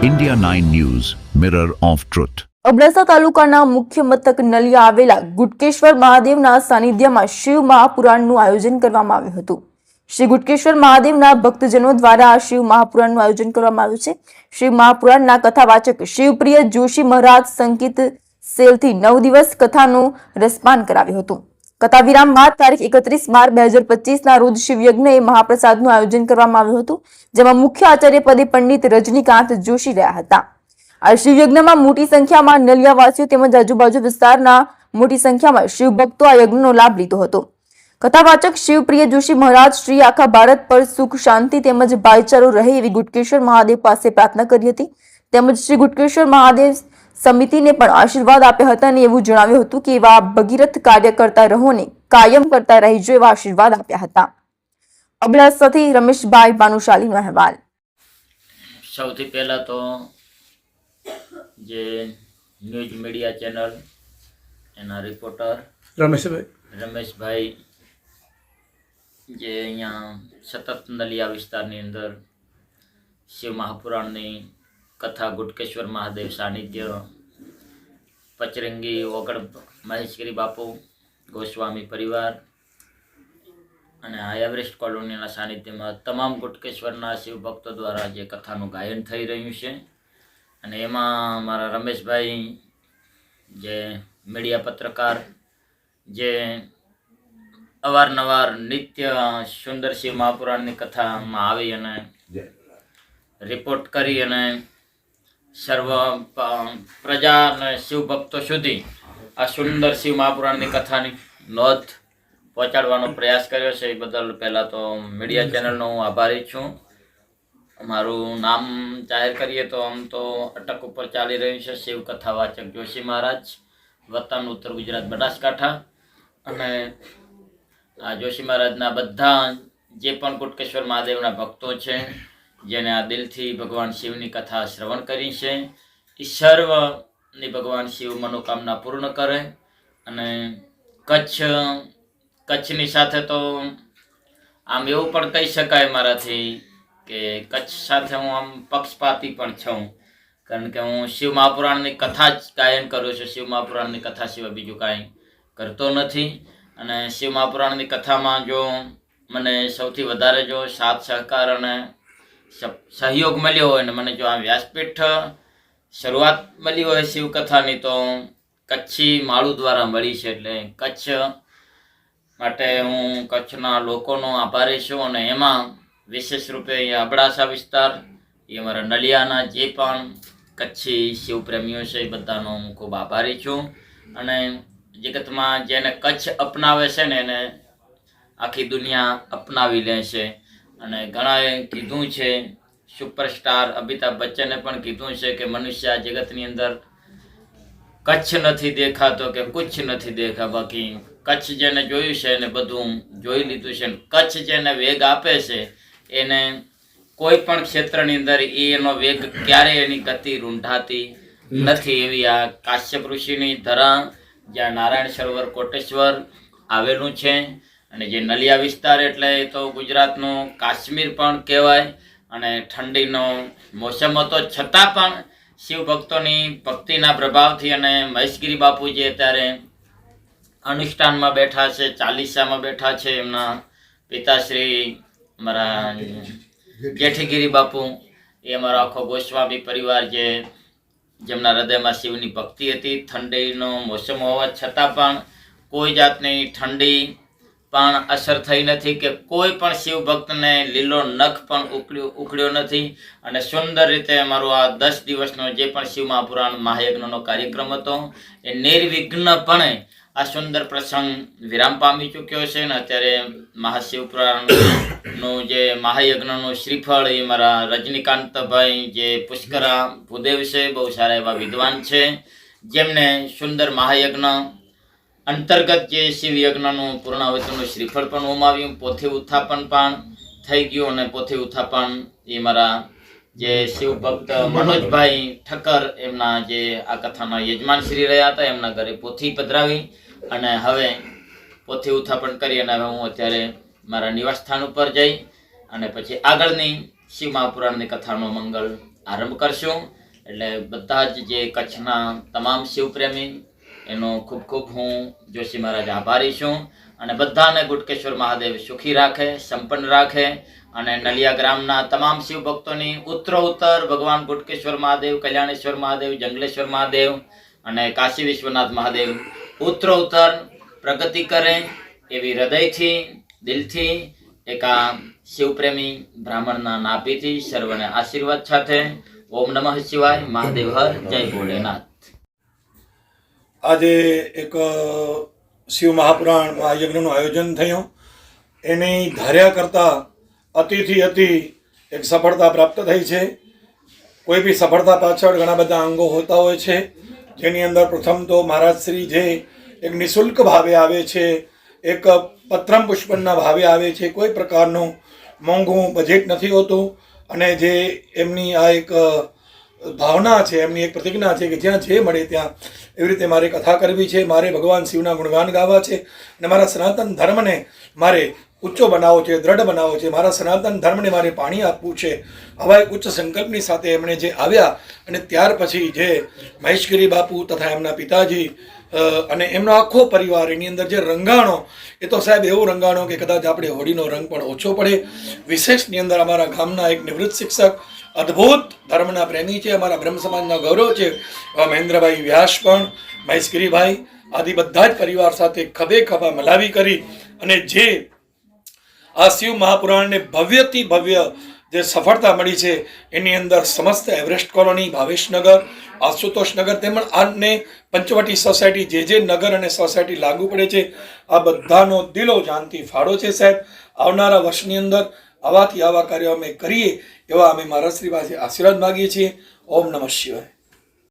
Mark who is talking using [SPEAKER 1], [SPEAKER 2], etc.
[SPEAKER 1] India 9 News, Mirror of Truth.
[SPEAKER 2] Abdasa તાલુકાના મુખ્ય મથક નલિયા આવેલા ગુટકેશ્વર મહાદેવના સાનિધ્યમાં શિવ મહાપુરાણનું આયોજન કરવામાં આવ્યું હતું। શ્રી ગુટકેશ્વર મહાદેવના ભક્તજનો દ્વારા શિવ મહાપુરાણનું આયોજન કરવામાં આવ્યું છે। શિવ મહાપુરાણના કથાવાચક શિવપ્રિય જોશી મહારાજ સંગીત સેલથી 9 દિવસ કથાનું રસપાન કરાવ્યું હતું। કથા વિરામ બાદ તારીખ 31 માર્ચ 2025 ના રોજ શિવયજ્ઞ એ મહાપ્રસાદનું આયોજન કરવામાં આવ્યું હતું, જેમાં મુખ્ય આચાર્ય પદે પંડિત રજનીકાંત જોશી રહ્યા હતા। આ શિવયજ્ઞમાં મોટી સંખ્યામાં નલિયાવાસીઓ તેમજ આજુબાજુ વિસ્તારના મોટી સંખ્યામાં શિવ ભક્તો આ યજ્ઞનો લાભ લીધો હતો। કથાવાચક શિવપ્રિય જોશી મહારાજ શ્રી આખા ભારત પર સુખ શાંતિ તેમજ ભાઈચારો રહે એવી ગુટકેશ્વર મહાદેવ પાસે પ્રાર્થના કરી હતી, તેમજ શ્રી ગુટકેશ્વર મહાદેવ સમિતિને પણ આશીર્વાદ આપ્યા હતા અને એવું જણાવ્યું હતું કે એવા ભગીરથ કાર્ય કરતા રહો ને કાયમ કરતા રહેજો એવા આશીર્વાદ આપ્યા હતા। અબડાસાથી રમેશભાઈ ભાનુશાલીનો અહેવાલ।
[SPEAKER 3] સૌથી પહેલા તો જે ન્યૂઝ મીડિયા ચેનલ એના રિપોર્ટર રમેશભાઈ જે અહીંયા સતત નલિયા વિસ્તારની અંદર શિવ મહાપુરાણની કથા ગુટકેશ્વર મહાદેવ સાનિધ્ય પચરંગી ઓગળ મહેશગીરી બાપુ ગોસ્વામી પરિવાર અને આ એવરેસ્ટ કોલોનીના સાનિધ્યમાં તમામ ગુટકેશ્વરના શિવ ભક્તો દ્વારા જે કથાનું ગાયન થઈ રહ્યું છે અને એમાં મારા રમેશભાઈ જે મીડિયા પત્રકાર જે અવારનવાર નિત્ય સુંદર શિવ મહાપુરાણની કથામાં આવી અને રિપોર્ટ કરી અને સર્વ પ્રજા અને શિવ ભક્તો સુધી આ સુંદર શિવ મહાપુરાણની કથાની નોંધ પહોંચાડવાનો પ્રયાસ કર્યો છે। એ બદલ પહેલાં તો મીડિયા ચેનલનો હું આભારી છું। મારું નામ જાહેર કરીએ તો આમ તો અટક ઉપર ચાલી રહ્યું છે શિવ કથાવાચક જોશી મહારાજ, વતન ઉત્તર ગુજરાત બનાસકાંઠા। અને આ જોશી મહારાજના બધા જે પણ ગુટકેશ્વર મહાદેવના ભક્તો છે જેને આ દિલથી ભગવાન શિવની કથા શ્રવણ કરી છે એ સર્વની ભગવાન શિવ મનોકામના પૂર્ણ કરે। અને કચ્છની સાથે તો આમ એવું પણ કહી શકાય મારાથી કે કચ્છ સાથે હું આમ પક્ષપાતી પણ છું, કારણ કે હું શિવ મહાપુરાણની કથા જ ગાયન કરું છું। શિવ મહાપુરાણની કથા સિવાય બીજું કાંઈ કરતો નથી। અને શિવ મહાપુરાણની કથામાં જો મને સૌથી વધારે જો સાથ સહકાર અને સહયોગ મળ્યો હોય ને મને જો આ વ્યાસપીઠ શરૂઆત મળી હોય શિવકથાની તો કચ્છી માળુ દ્વારા મળી છે। એટલે કચ્છ માટે હું કચ્છના લોકોનો આભારી છું અને એમાં વિશેષ રૂપે અહીંયા અબડાસા વિસ્તાર એ અમારા નલિયાના જે પણ કચ્છી શિવપ્રેમીઓ છે એ બધાનો હું ખૂબ આભારી છું। અને જગતમાં જેને કચ્છ અપનાવે છે ને એને આખી દુનિયા અપનાવી લે છે। અને ઘણાએ કીધું છે, સુપરસ્ટાર અમિતાભ બચ્ચને પણ કીધું છે કે મનુષ્ય આ જગતની અંદર કચ્છ નથી દેખાતો કે કુછ નથી દેખા, બાકી કચ્છ જેને જોયું છે એને બધું જોઈ લીધું છે। કચ્છ જેને વેગ આપે છે એને કોઈ પણ ક્ષેત્રની અંદર એનો વેગ ક્યારેય એની ગતિ રૂંધાતી નથી। એવી આ કાશ્યપ ઋષિની ધરા જ્યાં નારાયણ સરોવર કોટેશ્વર આવેલું છે અને જે નલિયા વિસ્તાર એટલે તો ગુજરાતનું કાશ્મીર પણ કહેવાય। અને ઠંડીનો મોસમ હતો છતાં પણ શિવ ભક્તોની ભક્તિના પ્રભાવથી અને મહેશગીરી બાપુ જે અત્યારે અનુષ્ઠાનમાં બેઠા છે, ચાલીસામાં બેઠા છે, એમના પિતાશ્રી અમારા જેઠીગીરી બાપુ એ અમારો આખો ગોસ્વામી પરિવાર જેમના હૃદયમાં શિવની ભક્તિ હતી। ઠંડીનો મોસમ હોવા છતાં પણ કોઈ જાતની ઠંડી પણ અસર થઈ નથી કે કોઈ પણ શિવ ભક્તને લીલો નખ પણ ઉખડ્યો નથી। અને સુંદર રીતે અમારો આ 10 દિવસનો જે પણ શિવ મહાપુરાણ મહાયજ્ઞનો કાર્યક્રમ હતો એ નિર્વિઘ્નપણે આ સુંદર પ્રસંગ વિરામ પામી ચૂક્યો છે। અને અત્યારે મહાશિવપુરાણનું જે મહાયજ્ઞનું શ્રીફળ એ મારા રજનીકાંતભાઈ જે પુષ્કરા ભૂદેવ છે, બહુ સારા એવા વિદ્વાન છે, જેમને સુંદર મહાયજ્ઞ અંતર્ગત જે શિવયજ્ઞનું પૂર્ણાવતીનું શ્રીફળ પણ હોમાવ્યું, પોથી ઉત્થાપન પણ થઈ ગયું અને પોથી ઉત્થાપન એ મારા જે શિવ ભક્ત મનોજભાઈ ઠક્કર એમના જે આ કથાના યજમાન શ્રી રહ્યા હતા એમના ઘરે પોથી પધરાવી અને હવે પોથી ઉત્થાપન કરી અને હવે હું અત્યારે મારા નિવાસ સ્થાન ઉપર જઈ અને પછી આગળની શિવ મહાપુરાણની કથાનો મંગલ આરંભ કરશું. એટલે બધા જ જે કચ્છના તમામ શિવપ્રેમી એનો ખૂબ ખૂબ હું જોશી મહારાજ આભારી છું. અને બધાને ગુટકેશ્વર મહાદેવ સુખી રાખે, સંપન્ન રાખે. અને નલિયા ગ્રામના તમામ શિવ ભક્તોની ઉત્તરોત્તર ભગવાન ગુટકેશ્વર મહાદેવ, કલ્યાણેશ્વર મહાદેવ, જંગલેશ્વર મહાદેવ અને કાશી વિશ્વનાથ મહાદેવ ઉત્તરોત્તર પ્રગતિ કરે એવી હૃદયથી, દિલથી એક આ શિવપ્રેમી બ્રાહ્મણના નાભીથી સર્વને આશીર્વાદ સાથે ઓમ નમઃ શિવાય. મહાદેવ હર, જય ભોલેનાથ.
[SPEAKER 4] આજે એક શિવ મહાપુરાણ મહાયજ્ઞનું આયોજન થયું. એની ધાર્યા કરતાં અતિથી અતિ એક સફળતા પ્રાપ્ત થઈ છે. કોઈ બી સફળતા પાછળ ઘણા બધા અંગો હોતા હોય છે, જેની અંદર પ્રથમ તો મહારાજ શ્રી જે એક નિઃશુલ્ક ભાવે આવે છે, એક પત્રમ પુષ્પનના ભાવે આવે છે, કોઈ પ્રકારનું મોંઘું બજેટ નથી હોતું. અને જે એમની આ એક ભાવના છે, એમની એક પ્રતિજ્ઞા છે કે જ્યાં જે મળે ત્યાં એવી રીતે મારે કથા કરવી છે, મારે ભગવાન શિવના ગુણગાન ગાવા છે અને મારા સનાતન ધર્મને મારે ઊંચો બનાવવો છે, દ્રઢ બનાવવો છે, મારા સનાતન ધર્મને મારે પાણી આપવું છે. આવા એક ઉચ્ચ સંકલ્પની સાથે એમણે જે આવ્યા અને ત્યાર પછી જે મહેશગીરી બાપુ તથા એમના પિતાજી અને એમનો આખો પરિવાર, એની અંદર જે રંગાણો, એ તો સાહેબ એવું રંગાણો કે કદાચ આપણે હોળીનો રંગ પણ ઓછો પડે. વિશેષની અંદર અમારા ગામના એક નિવૃત્ત શિક્ષક, અદ્ભુત ધર્મના પ્રેમી છે, અમારા બ્રહ્મ સમાજના ગૌરવ છે, મહેન્દ્રભાઈ વ્યાસ પણ, મહેશગીરીભાઈ આદિ બધા જ પરિવાર સાથે ખભે ખભા મલાવી કરી અને જે આ શિવ મહાપુરાણને ભવ્યથી ભવ્ય જે સફળતા મળી છે, એની અંદર સમસ્ત એવરેસ્ટ કોલોની, ભાવેશનગર, આશુતોષનગર તેમજ આને પંચવટી સોસાયટી, જે નગર અને સોસાયટી લાગુ પડે છે, આ બધાનો દિલો જાનથી ફાળો છે સાહેબ. આવનારા વર્ષની અંદર આવા કાર્યો અમે કરીએ એવા અમે મહારાજ શ્રી પાસે આશીર્વાદ માગીએ છીએ. ઓમ નમઃ શિવાય.